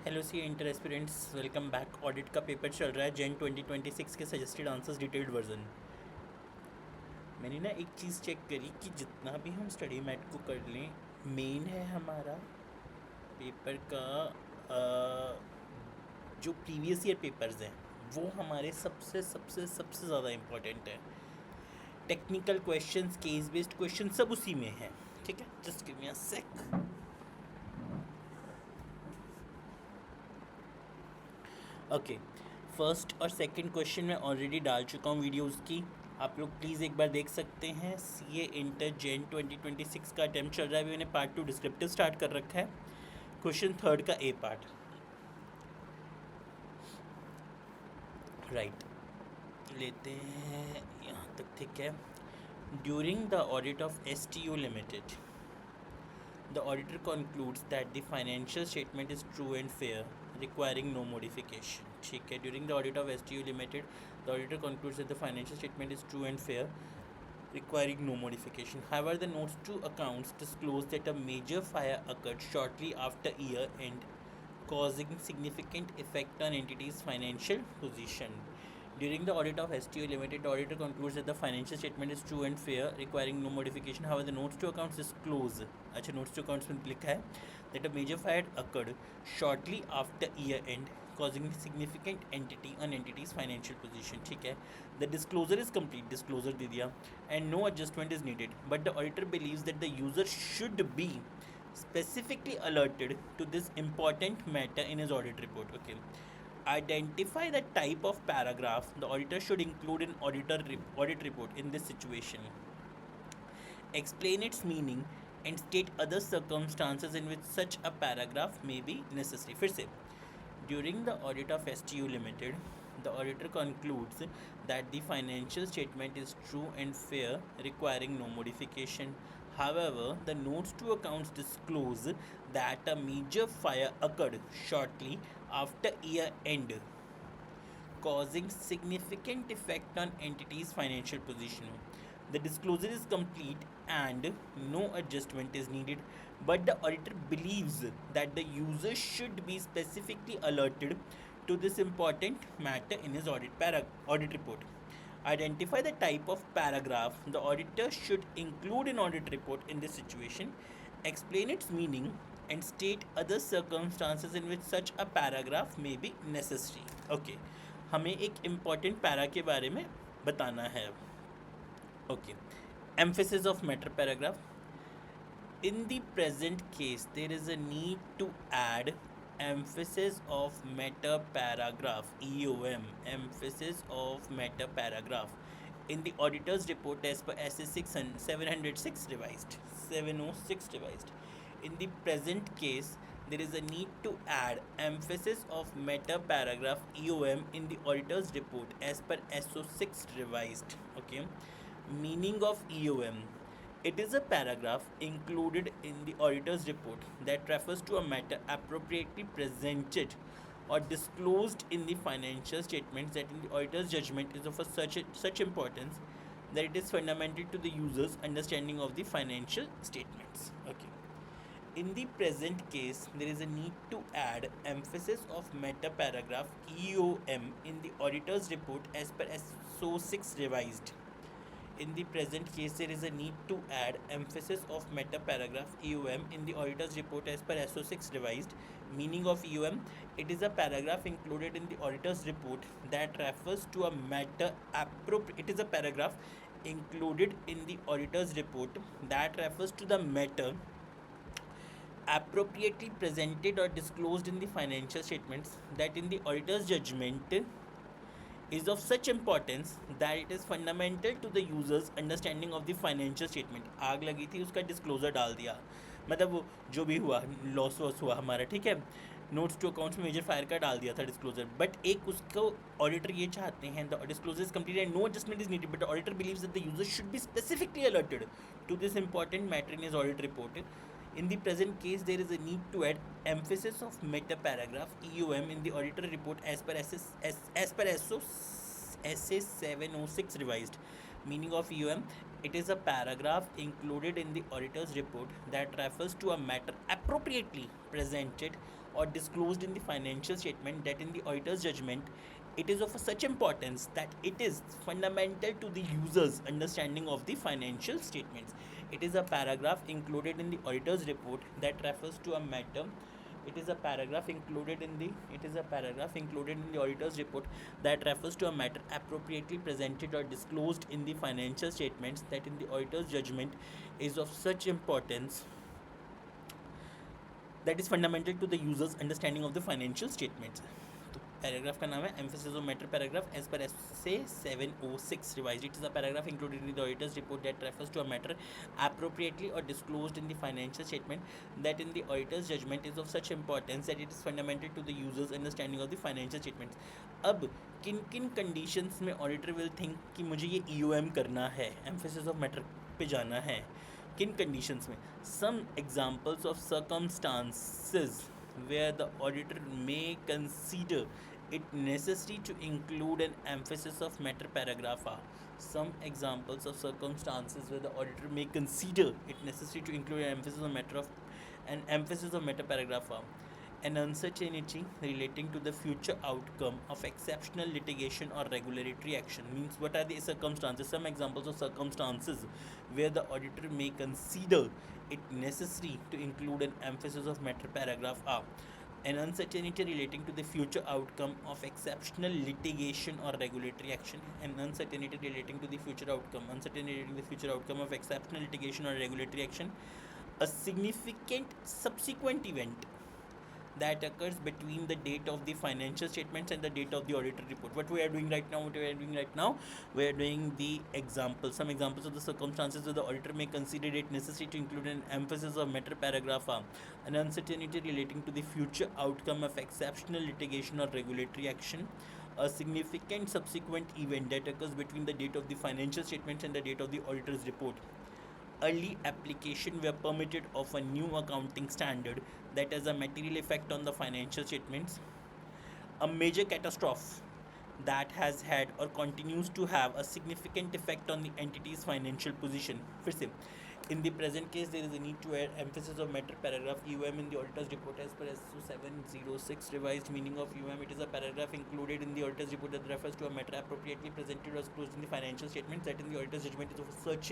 Hello C inter aspirants, welcome back. Audit का paper चल रहा है, जेन 2026 के सजेस्टेड आंसर्स डिटेल्ड वर्जन। मैंने ना एक चीज़ चेक करी कि जितना भी हम स्टडी मैट को कर लें, मेन है हमारा पेपर का जो प्रीवियस ईयर पेपर्स हैं वो हमारे सबसे सबसे सबसे ज़्यादा इम्पोर्टेंट है। Technical questions, case based question सब उसी में है। ठीक है, जस्ट गिव मी अ सेक। ओके, फर्स्ट और सेकंड क्वेश्चन मैं ऑलरेडी डाल चुका हूँ वीडियोस की, आप लोग प्लीज़ एक बार देख सकते हैं। सी ए इंटर जेन 2026 का अटैम्प्ट चल रहा है, अभी मैंने पार्ट 2 डिस्क्रिप्टिव स्टार्ट कर रखा है। क्वेश्चन थर्ड का ए पार्ट, राइट, लेते हैं यहाँ तक। ठीक है। During the audit of S T U limited, the auditor concludes that the financial statement is true and fair, requiring no modification. ठीक है, during the audit of STU Limited, the auditor concludes that the financial statement is true and fair, requiring no modification. However, the notes to accounts disclose that a major fire occurred shortly after year end, causing significant effect on entity's financial position. During the audit of STO Limited, the auditor concludes that the financial statement is true and fair, requiring no modification. However, the notes to accounts disclose, अच्छा notes to accounts में लिखा है that a major fire occurred shortly after year end, causing significant entity on entity's financial position. ठीक है, the disclosure is complete, disclosure दे दिया, and no adjustment is needed. But the auditor believes that the user should be specifically alerted to this important matter in his audit report. Okay. Identify the type of paragraph the auditor should include in audit report in this situation. Explain its meaning and state other circumstances in which such a paragraph may be necessary. फिर से, during the audit of STU Limited, the auditor concludes that the financial statement is true and fair, requiring no modification. However, the notes to accounts disclose that a major fire occurred shortly after year end, causing significant effect on entity's financial position. The disclosure is complete and no adjustment is needed, but the auditor believes that the user should be specifically alerted to this important matter in his audit report. Identify the type of paragraph the auditor should include in audit report in this situation. Explain its meaning and state other circumstances in which such a paragraph may be necessary. Okay, हमें एक important para के बारे में बताना है। Okay, emphasis of matter paragraph. In the present case, there is a need to add emphasis of meta paragraph, EOM, emphasis of meta paragraph in the auditor's report as per SS 706 revised, 706 revised. In the present case, there is a need to add emphasis of meta paragraph EOM in the auditor's report as per SO6 revised. Okay, meaning of EOM: it is a paragraph included in the auditor's report that refers to a matter appropriately presented or disclosed in the financial statements that in the auditor's judgment is of such importance that it is fundamental to the user's understanding of the financial statements. Okay. In the present case, there is a need to add emphasis of meta paragraph EOM in the auditor's report as per SO6 revised. In the present case, there is a need to add emphasis of meta paragraph EOM in the auditor's report as per SO6 revised. Meaning of EOM: it is a paragraph included in the auditor's report that refers to a matter it is a paragraph included in the auditor's report that refers to the matter appropriately presented or disclosed in the financial statements that in the auditor's judgment is of such importance that it is fundamental to the user's understanding of the financial statement. आग लगी थी, उसका disclosure डाल दिया, मतलब वो जो भी हुआ, लॉस वॉस हुआ हमारा, ठीक है, नोट्स टू अकाउंट्स में मेजर फायर का डाल दिया था डिस्क्लोजर, बट एक उसको ऑडिटर ये चाहते हैं, the disclosure is complete and no adjustment is needed, but auditor believes that the user should be specifically alerted to this important matter in his audit report. In the present case, there is a need to add emphasis of meta paragraph EOM in the auditor report as per SO SA 706 revised. Meaning of EOM: it is a paragraph included in the auditor's report that refers to a matter appropriately presented or disclosed in the financial statement, that in the auditor's judgment it is of such importance that it is fundamental to the user's understanding of the financial statements. It is a paragraph included in the auditor's report that refers to a matter. It is a paragraph included in the auditor's report that refers to a matter appropriately presented or disclosed in the financial statements, that in the auditor's judgment is of such importance that is fundamental to the user's understanding of the financial statements. तो paragraph का नाम है emphasis of matter paragraph as per SA 706 revised. It is a paragraph included in the auditor's report that refers to a matter appropriately or disclosed in the financial statement, that in the auditor's judgment is of such importance that it is fundamental to the user's understanding of the financial statements. अब किन किन conditions में auditor will think कि मुझे ये EOM करना है, emphasis of matter पे जाना है, किन कंडीशंस में? Some examples of circumstances where the auditor may consider it necessary to include an emphasis of matter paragraph are. Some examples of circumstances where the auditor may consider it necessary to include an emphasis of matter paragraph are: an uncertainty relating to the future outcome of exceptional litigation or regulatory action. Means, what are the circumstances? Some examples of circumstances where the auditor may consider it necessary to include an emphasis of matter paragraph are: an uncertainty relating to the future outcome of exceptional litigation or regulatory action, uncertainty relating to the future outcome of exceptional litigation or regulatory action, a significant subsequent event that occurs between the date of the financial statements and the date of the auditor report. What we are doing right now, we are doing the examples. Some examples of the circumstances where the auditor may consider it necessary to include an emphasis of matter paragraph are: an uncertainty relating to the future outcome of exceptional litigation or regulatory action, a significant subsequent event that occurs between the date of the financial statements and the date of the auditor's report, early application where permitted of a new accounting standard that has a material effect on the financial statements, a major catastrophe that has had or continues to have a significant effect on the entity's financial position. फिर से, in the present case, there is a need to add emphasis of matter paragraph EOM in the auditor's report as per SO 706 revised. Meaning of EOM: it is a paragraph included in the auditor's report that refers to a matter appropriately presented or disclosed in the financial statements, that in the auditor's judgment is of such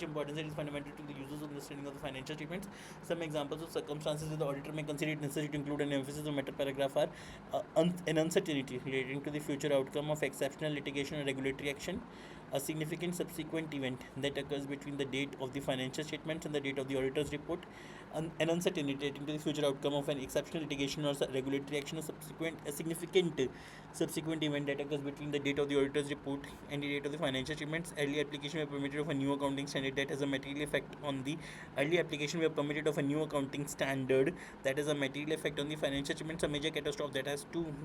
importance that it is fundamental to the user's understanding of the financial statements. Some examples of circumstances where the auditor may consider it necessary to include an emphasis of matter paragraph are: an uncertainty relating to the future outcome of exceptional litigation or regulatory action, a significant subsequent event that occurs between the date of the financial statements and the date of the auditor's report, an uncertainty relating to the future outcome of an exceptional litigation or regulatory action, a significant subsequent event that occurs between the date of the auditor's report and the date of the financial statements, early application where permitted of a new accounting standard that has a material effect on the financial statements, a major catastrophe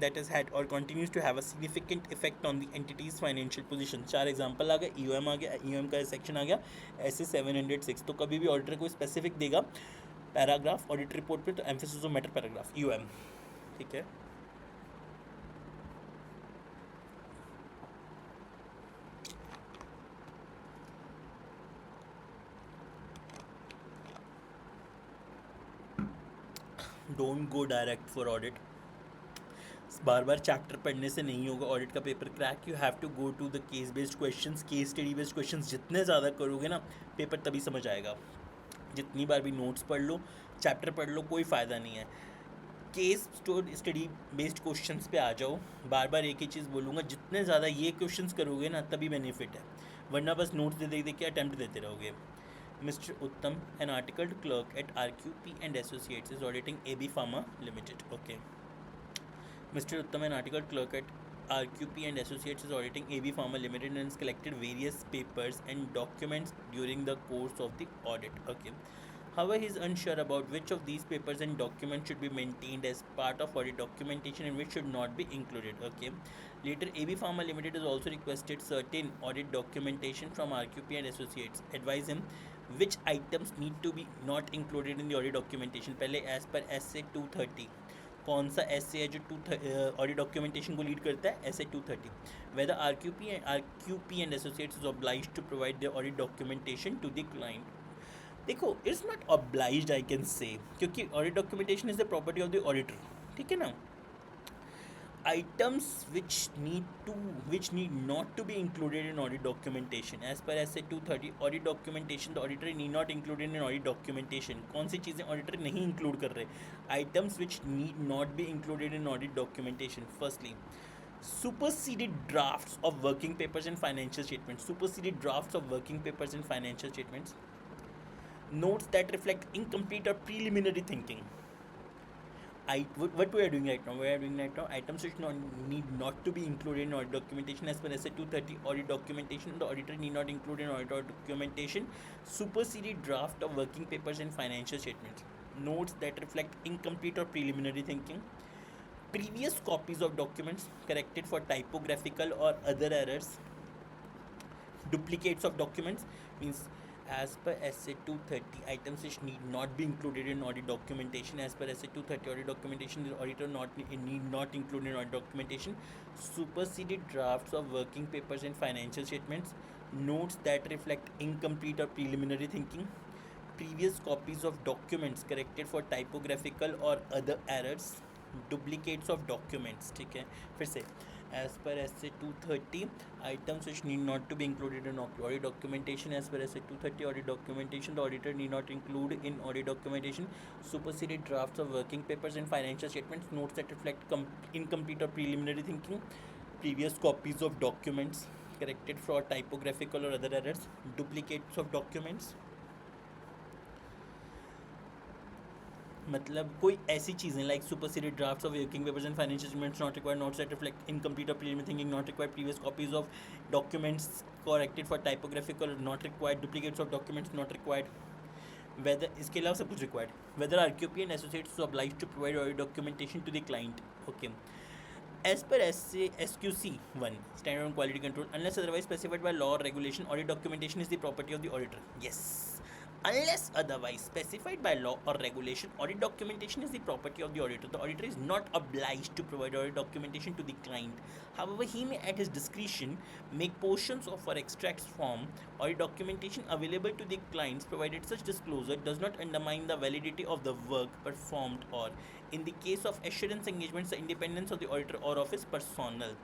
that has had or continues to have a significant effect on the entity's financial position. 4 example आ गए, EOM आ गया, EOM का section आ गया, ऐसे 706. तो कभी भी auditor कोई specific देगा पैराग्राफ ऑडिट रिपोर्ट पे, तो emphasis of matter paragraph EOM. ठीक है. Don't go direct for audit. बार बार चैप्टर पढ़ने से नहीं होगा ऑडिट का paper crack. You have to go to the case based questions, case study based questions. जितने ज़्यादा करोगे ना, पेपर तभी समझ आएगा. जितनी बार भी नोट्स पढ़ लो, चैप्टर पढ़ लो, कोई फ़ायदा नहीं है. केस स्टडी बेस्ड क्वेश्चंस पे आ जाओ. बार बार एक ही चीज़ बोलूँगा, जितने ज़्यादा ये क्वेश्चंस करोगे ना, तभी बेनिफिट है. वरना बस नोट्स दे दे के अटैम्प्ट देते रहोगे. Mr. Uttam, an articled clerk at RQP and Associates, is auditing AB Pharma Limited. Okay. Mr. Uttam, an articled clerk at RQP and Associates, is auditing AB Pharma Limited and has collected various papers and documents during the course of the audit. Okay. However, he is unsure about which of these papers and documents should be maintained as part of audit documentation and which should not be included. Okay. Later, AB Pharma Limited has also requested certain audit documentation from RQP and Associates. Advise him which items need to be not included in the audit documentation. पहले as per SA 230 कौन सा SA है जो audit documentation को lead करता है? SA 230. Whether RQP and Associates is obliged to provide their audit documentation to the client. देखो, it's not obliged I can say, क्योंकि audit documentation is the property of the auditor, ठीक है ना. Items which need not to be included in audit documentation as per SA 230 audit documentation, the auditor need not include in audit documentation. कौन सी चीज़ें auditor नहीं include कर रहे? Items which need not be included in audit documentation. Firstly, superseded drafts of working papers and financial statements. Superseded drafts of working papers and financial statements. Notes that reflect incomplete or preliminary thinking. What we are doing right now? We are doing right now items which need not to be included in audit documentation as per SA 230 audit documentation. The auditor need not include in audit documentation superseded draft of working papers and financial statements. Notes that reflect incomplete or preliminary thinking. Previous copies of documents corrected for typographical or other errors. Duplicates of documents means as per SA 230 items which need not be included in audit documentation. As per SA 230 audit documentation, the auditor need not include in audit documentation superseded drafts of working papers and financial statements, notes that reflect incomplete or preliminary thinking, previous copies of documents corrected for typographical or other errors, duplicates of documents. ठीक है, फिर से as per SA 230 items which need not to be included in audit documentation. As per SA 230 audit documentation, the auditor need not include in audit documentation superseded drafts of working papers and financial statements, notes that reflect incomplete or preliminary thinking, previous copies of documents corrected for typographical or other errors, duplicates of documents. मतलब कोई ऐसी चीज़ें like superseded drafts of working papers and financial statements not required, notes that reflect incomplete और preliminary thinking not required, previous copies of documents corrected for typographical not required, duplicates of documents not required. Whether इसके अलावा सब कुछ required. Whether RQP and associates obliged to provide audit documentation to the client. Okay. As per SQC 1, Standard on Quality Control, unless otherwise specified by law or regulation, audit documentation is the property of the auditor. Yes. Unless otherwise specified by law or regulation, audit documentation is the property of the auditor. The auditor is not obliged to provide audit documentation to the client. However, he may at his discretion make portions of or extracts from audit documentation available to the clients provided such disclosure does not undermine the validity of the work performed or, in the case of assurance engagements, the independence of the auditor or of his personnel.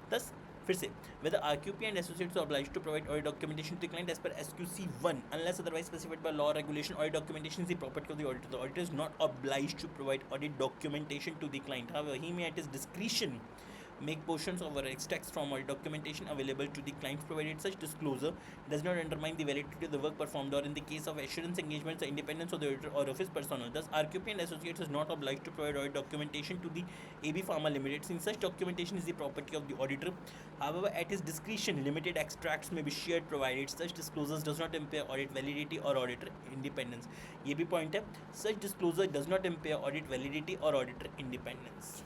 Thus, फिर से whether RQP and associates are obliged to provide audit documentation to the client as per SQC 1 unless otherwise specified by law or regulation. Audit documentation is the property of the auditor. The auditor is not obliged to provide audit documentation to the client. However, he may at his discretion make portions of or extracts from audit documentation available to the clients provided such disclosure does not undermine the validity of the work performed or, in the case of assurance engagements, the independence of the auditor or of his personnel. Thus, RQP and associates is not obliged to provide audit documentation to the AB Pharma Limited since such documentation is the property of the auditor. However, at his discretion, limited extracts may be shared provided such disclosures does not impair audit validity or auditor independence. ये भी point है, such disclosure does not impair audit validity or auditor independence.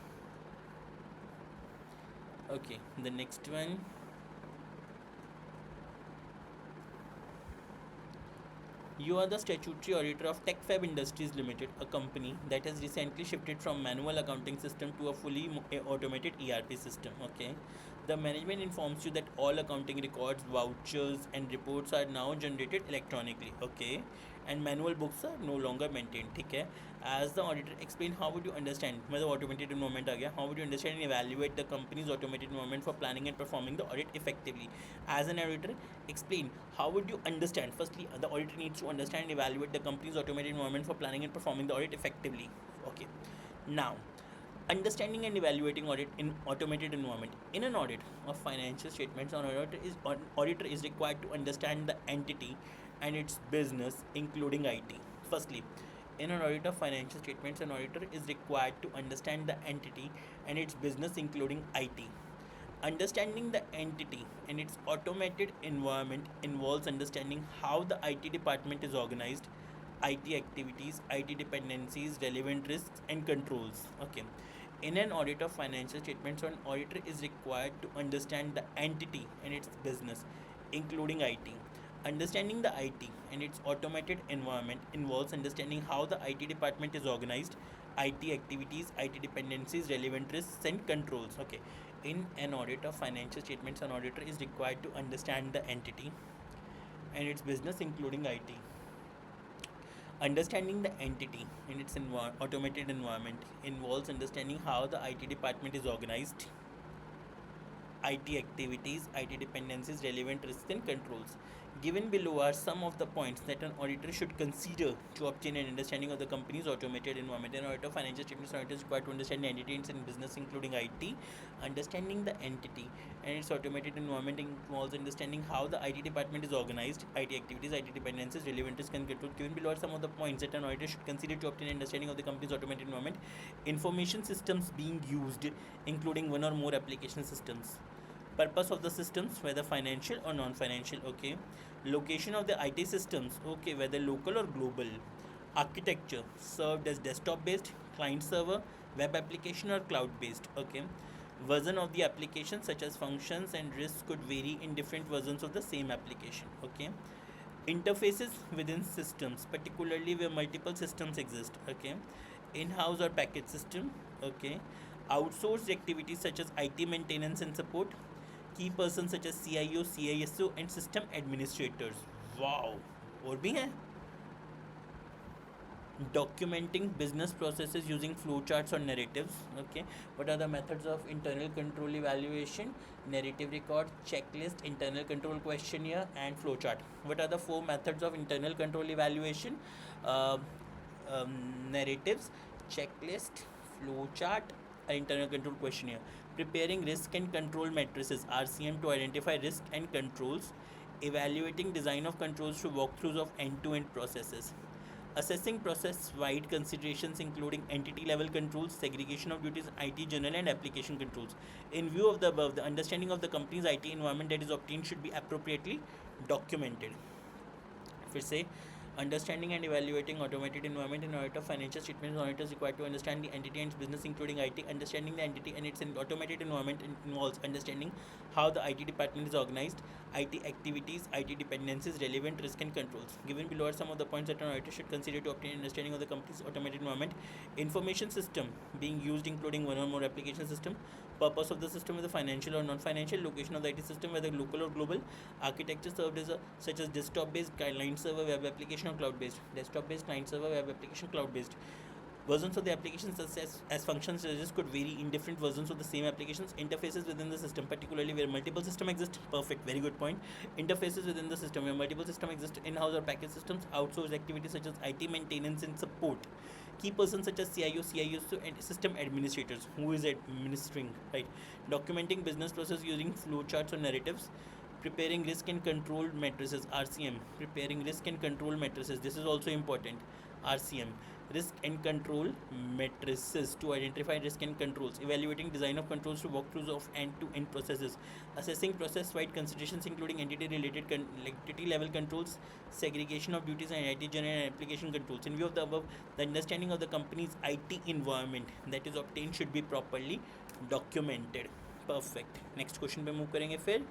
Okay, the next one. You are the statutory auditor of TechFab Industries Limited, a company that has recently shifted from manual accounting system to a fully automated ERP system. Okay, the management informs you that all accounting records, vouchers, and reports are now generated electronically. Okay, and manual books are no longer maintained. ठीक है. As the auditor explained, how would you understand? मतलब automated environment आ गया. How would you understand and evaluate the company's automated environment for planning and performing the audit effectively? As an auditor, explain how would you understand. Firstly, the auditor needs to understand and evaluate the company's automated environment for planning and performing the audit effectively. Okay. Now, understanding and evaluating audit in automated environment. In an audit of financial statements, an auditor is required to understand the entity and its business, including IT. Firstly, in an audit of financial statements, an auditor is required to understand the entity and its business, including IT. Understanding the entity and its automated environment involves understanding how the IT department is organized, IT activities, IT dependencies, relevant risks, and controls. Okay. In an audit of financial statements, an auditor is required to understand the entity and its business, including IT. Understanding the IT and its automated environment involves understanding how the IT department is organized, IT activities, IT dependencies, relevant risks, and controls. Okay. In an audit of financial statements, an auditor is required to understand the entity and its business, including IT. Understanding the entity in its automated environment involves understanding how the IT department is organized, IT activities, IT dependencies, relevant risks and controls. Given below are some of the points that an auditor should consider to obtain an understanding of the company's automated environment. An auditor financial statements auditor is required to understand the entities in business including IT. Understanding the entity and its automated environment involves understanding how the IT department is organized, IT activities, IT dependencies, relevant risk and control. Given below are some of the points that an auditor should consider to obtain an understanding of the company's automated environment. Information systems being used, including one or more application systems. Purpose of the systems, whether financial or non-financial. Okay. Location of the IT systems, okay, whether local or global. Architecture, served as desktop based, client server, web application or cloud based. Okay. Version of the application, such as functions and risks, could vary in different versions of the same application. Okay. Interfaces within systems, particularly where multiple systems exist. Okay. In-house or package system. Okay. Outsourced activities such as IT maintenance and support. Key persons such as CIO, CISO and system administrators. Wow. और भी हैं. Documenting business processes using flowcharts or narratives. Okay. What are the methods of internal control evaluation? Narrative record, checklist, internal control questionnaire and flowchart. What are the four methods of internal control evaluation? uh, Narratives, checklist, flowchart, internal control questionnaire. Preparing risk and control matrices RCM to identify risk and controls. Evaluating design of controls through walkthroughs of end-to-end processes. Assessing process-wide considerations including entity-level controls, segregation of duties, IT general and application controls. In view of the above, the understanding of the company's IT environment that is obtained should be appropriately documented. फिर से understanding and evaluating automated environment in auditor financial statements. Auditors required to understand the entity and its business including IT. Understanding the entity and its automated environment involves understanding how the IT department is organized, IT activities, IT dependencies, relevant risk and controls. Given below are some of the points that an auditor should consider to obtain understanding of the company's automated environment. Information system being used including one or more application system. Purpose of the system, whether financial or non-financial. Location of the IT system, whether local or global. Architecture served as such as desktop-based, client server, web application or cloud-based. Desktop-based, client server, web application, cloud-based. Versions of the applications as functions could vary in different versions of the same applications. Interfaces within the system, particularly where multiple systems exist. Perfect, very good point. Interfaces within the system where multiple systems exist. In-house or package systems. Outsourced activities such as IT maintenance and support. Key persons such as CIO, CISO and system administrators. Who is administering, right? Documenting business process using flowcharts or narratives. Preparing risk and control matrices RCM. Preparing risk and control matrices, this is also important. RCM, risk and control matrices to identify risk and controls. Evaluating design of controls to walkthroughs of end-to-end processes. Assessing process-wide considerations including entity level controls, segregation of duties and IT general and application controls. In view of the above, the understanding of the company's IT environment that is obtained should be properly documented. Perfect. Next question पे move करेंगे फिर.